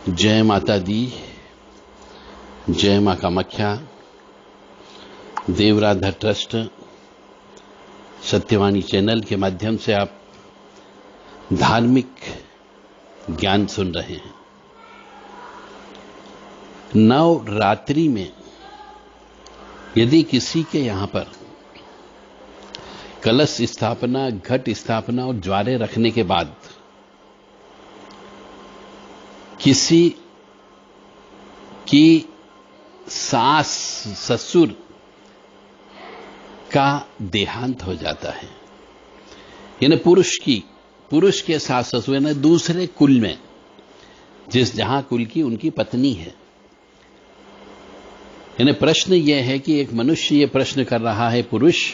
जय माता दी, जय मां कामाख्या। देवराधा ट्रस्ट सत्यवाणी चैनल के माध्यम से आप धार्मिक ज्ञान सुन रहे हैं। नवरात्रि में यदि किसी के यहां पर कलश स्थापना, घट स्थापना और ज्वारे रखने के बाद किसी की सास ससुर का देहांत हो जाता है, यानी पुरुष के सास ससुर यानी दूसरे कुल में, जहां कुल की उनकी पत्नी है। यानी प्रश्न यह है कि एक मनुष्य यह प्रश्न कर रहा है, पुरुष,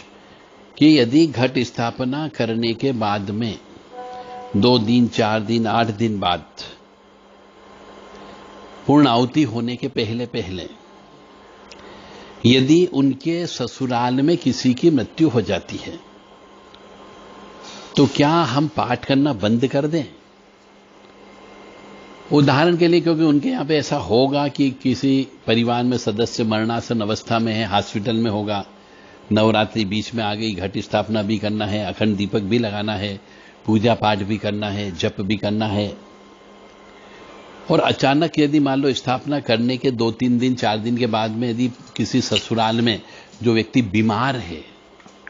कि यदि घट स्थापना करने के बाद में 2 दिन, 4 दिन, 8 दिन बाद पूर्ण आहुति होने के पहले पहले यदि उनके ससुराल में किसी की मृत्यु हो जाती है तो क्या हम पाठ करना बंद कर दें? उदाहरण के लिए, क्योंकि उनके यहां पे ऐसा होगा कि किसी परिवार में सदस्य मरणासन अवस्था में है, हॉस्पिटल में होगा, नवरात्रि बीच में आ गई, घट स्थापना भी करना है, अखंड दीपक भी लगाना है, पूजा पाठ भी करना है, जप भी करना है, और अचानक यदि मान लो स्थापना करने के 2-3 दिन, 4 दिन के बाद में यदि किसी ससुराल में जो व्यक्ति बीमार है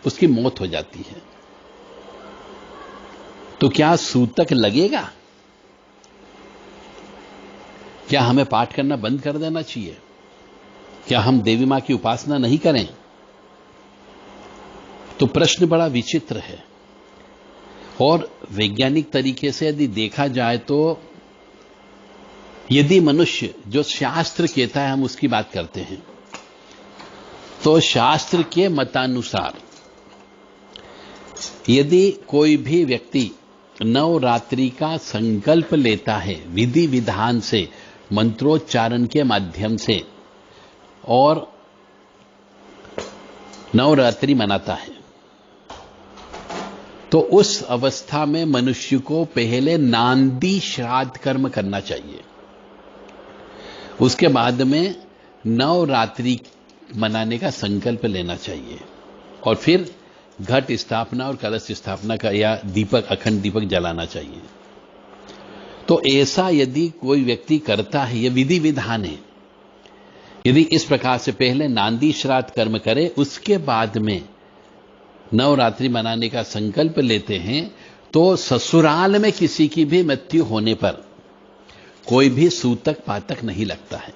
उसकी मौत हो जाती है, तो क्या सूतक लगेगा? क्या हमें पाठ करना बंद कर देना चाहिए? क्या हम देवी मां की उपासना नहीं करें? तो प्रश्न बड़ा विचित्र है, और वैज्ञानिक तरीके से यदि देखा जाए तो यदि मनुष्य जो शास्त्र कहता है हम उसकी बात करते हैं, तो शास्त्र के मतानुसार यदि कोई भी व्यक्ति नवरात्रि का संकल्प लेता है विधि विधान से, मंत्रोच्चारण के माध्यम से, और नवरात्रि मनाता है, तो उस अवस्था में मनुष्य को पहले नांदी श्राद्ध कर्म करना चाहिए। उसके बाद में नवरात्रि मनाने का संकल्प लेना चाहिए, और फिर घट स्थापना और कलश स्थापना का या दीपक, अखंड दीपक जलाना चाहिए। तो ऐसा यदि कोई व्यक्ति करता है, यह विधि विधान है, यदि इस प्रकार से पहले नांदी श्राद्ध कर्म करे, उसके बाद में नवरात्रि मनाने का संकल्प लेते हैं, तो ससुराल में किसी की भी मृत्यु होने पर कोई भी सूतक पातक नहीं लगता है।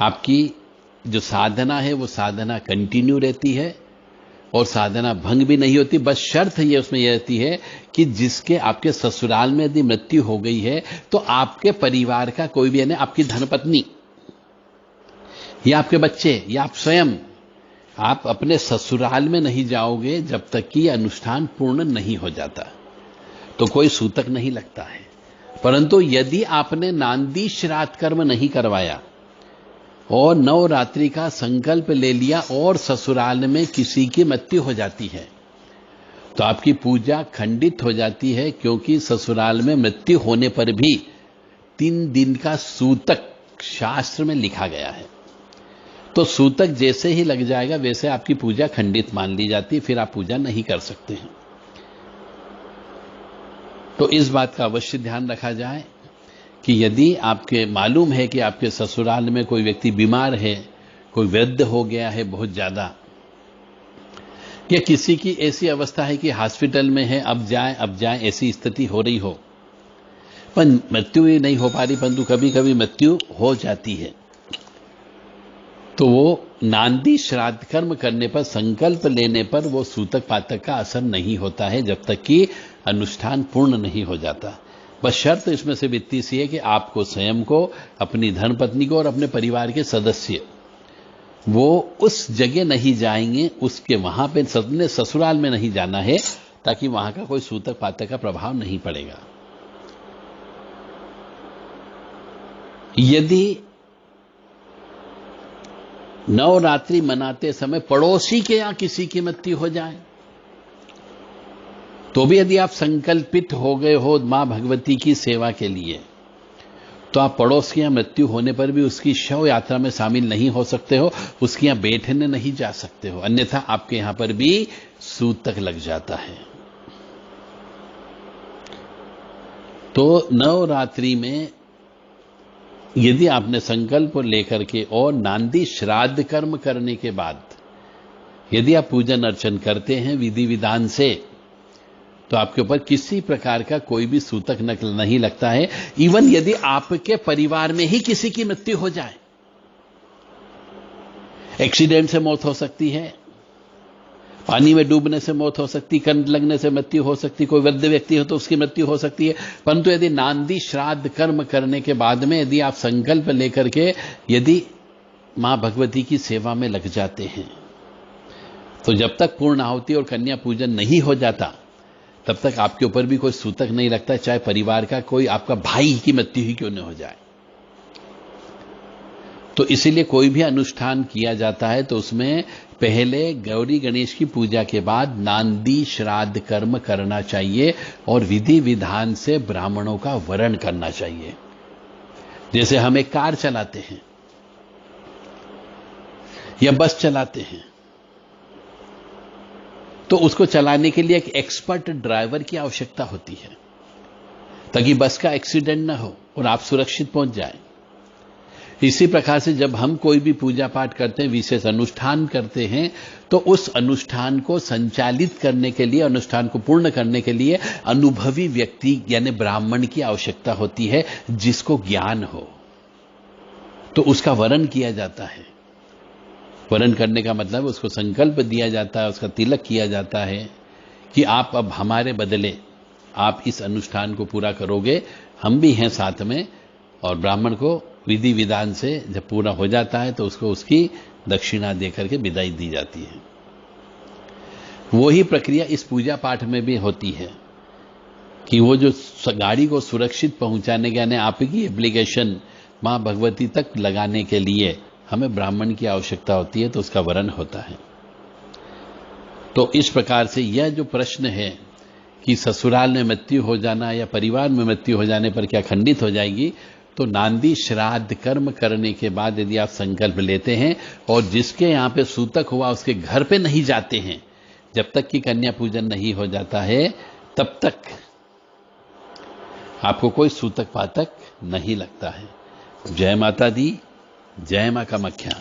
आपकी जो साधना है वो साधना कंटिन्यू रहती है और साधना भंग भी नहीं होती। बस शर्त ये उसमें यह रहती है कि जिसके आपके ससुराल में यदि मृत्यु हो गई है तो आपके परिवार का कोई भी, यानी आपकी धर्मपत्नी या आपके बच्चे या आप स्वयं, आप अपने ससुराल में नहीं जाओगे जब तक कि अनुष्ठान पूर्ण नहीं हो जाता, तो कोई सूतक नहीं लगता है। परंतु यदि आपने नांदी श्राद्ध कर्म नहीं करवाया और नवरात्रि का संकल्प ले लिया और ससुराल में किसी की मृत्यु हो जाती है, तो आपकी पूजा खंडित हो जाती है, क्योंकि ससुराल में मृत्यु होने पर भी 3 दिन का सूतक शास्त्र में लिखा गया है। तो सूतक जैसे ही लग जाएगा वैसे आपकी पूजा खंडित मान ली जाती है, फिर आप पूजा नहीं कर सकते हैं। तो इस बात का अवश्य ध्यान रखा जाए कि यदि आपके मालूम है कि आपके ससुराल में कोई व्यक्ति बीमार है, कोई वृद्ध हो गया है बहुत ज्यादा, या किसी की ऐसी अवस्था है कि हॉस्पिटल में है, अब जाए ऐसी स्थिति हो रही हो, पर मृत्यु ही नहीं हो पा रही, परंतु कभी कभी मृत्यु हो जाती है, तो वो नांदी श्राद्ध कर्म करने पर, संकल्प लेने पर वो सूतक पातक का असर नहीं होता है जब तक कि अनुष्ठान पूर्ण नहीं हो जाता। बस शर्त इसमें से इतनी सी है कि आपको स्वयं को, अपनी धर्मपत्नी को और अपने परिवार के सदस्य वो उस जगह नहीं जाएंगे, उसके वहां पे अपने ससुराल में नहीं जाना है, ताकि वहां का कोई सूतक पातक का प्रभाव नहीं पड़ेगा। यदि नवरात्रि मनाते समय पड़ोसी के यहां किसी की मृत्यु हो जाए, तो भी यदि आप संकल्पित हो गए हो मां भगवती की सेवा के लिए, तो आप पड़ोस के यहां मृत्यु होने पर भी उसकी शव यात्रा में शामिल नहीं हो सकते हो, उसके यहां बैठने नहीं जा सकते हो, अन्यथा आपके यहां पर भी सूतक लग जाता है। तो नवरात्रि में यदि आपने संकल्प लेकर के और नांदी श्राद्ध कर्म करने के बाद यदि आप पूजन अर्चन करते हैं विधि विधान से, तो आपके ऊपर किसी प्रकार का कोई भी सूतक नहीं लगता है। इवन यदि आपके परिवार में ही किसी की मृत्यु हो जाए, एक्सीडेंट से मौत हो सकती है, पानी में डूबने से मौत हो सकती, करंट लगने से मृत्यु हो सकती, कोई वृद्ध व्यक्ति हो तो उसकी मृत्यु हो सकती है, परंतु यदि नांदी श्राद्ध कर्म करने के बाद में यदि आप संकल्प लेकर के यदि मां भगवती की सेवा में लग जाते हैं, तो जब तक पूर्ण आहुति और कन्या पूजन नहीं हो जाता तब तक आपके ऊपर भी कोई सूतक नहीं लगता, चाहे परिवार का कोई आपका भाई की मृत्यु ही क्यों न हो जाए। तो इसीलिए कोई भी अनुष्ठान किया जाता है तो उसमें पहले गौरी गणेश की पूजा के बाद नांदी श्राद्ध कर्म करना चाहिए और विधि विधान से ब्राह्मणों का वरण करना चाहिए। जैसे हम एक कार चलाते हैं या बस चलाते हैं, तो उसको चलाने के लिए एक एक्सपर्ट ड्राइवर की आवश्यकता होती है ताकि बस का एक्सीडेंट ना हो और आप सुरक्षित पहुंच जाएं। इसी प्रकार से जब हम कोई भी पूजा पाठ करते हैं, विशेष अनुष्ठान करते हैं, तो उस अनुष्ठान को संचालित करने के लिए, अनुष्ठान को पूर्ण करने के लिए अनुभवी व्यक्ति यानी ब्राह्मण की आवश्यकता होती है जिसको ज्ञान हो। तो उसका वरण किया जाता है। वरण करने का मतलब उसको संकल्प दिया जाता है, उसका तिलक किया जाता है कि आप अब हमारे बदले आप इस अनुष्ठान को पूरा करोगे, हम भी हैं साथ में। और ब्राह्मण को विधि विधान से जब पूरा हो जाता है तो उसको उसकी दक्षिणा देकर के विदाई दी जाती है। वही प्रक्रिया इस पूजा पाठ में भी होती है कि वो जो गाड़ी को सुरक्षित पहुंचाने के, यानी आपकी एप्लीकेशन मां भगवती तक लगाने के लिए हमें ब्राह्मण की आवश्यकता होती है, तो उसका वरण होता है। तो इस प्रकार से यह जो प्रश्न है कि ससुराल में मृत्यु हो जाना या परिवार में मृत्यु हो जाने पर क्या खंडित हो जाएगी, तो नांदी श्राद्ध कर्म करने के बाद यदि आप संकल्प लेते हैं और जिसके यहां पे सूतक हुआ उसके घर पे नहीं जाते हैं, जब तक कि कन्या पूजन नहीं हो जाता है तब तक आपको कोई सूतक पातक नहीं लगता है। जय माता दी, जय मां कामाख्या।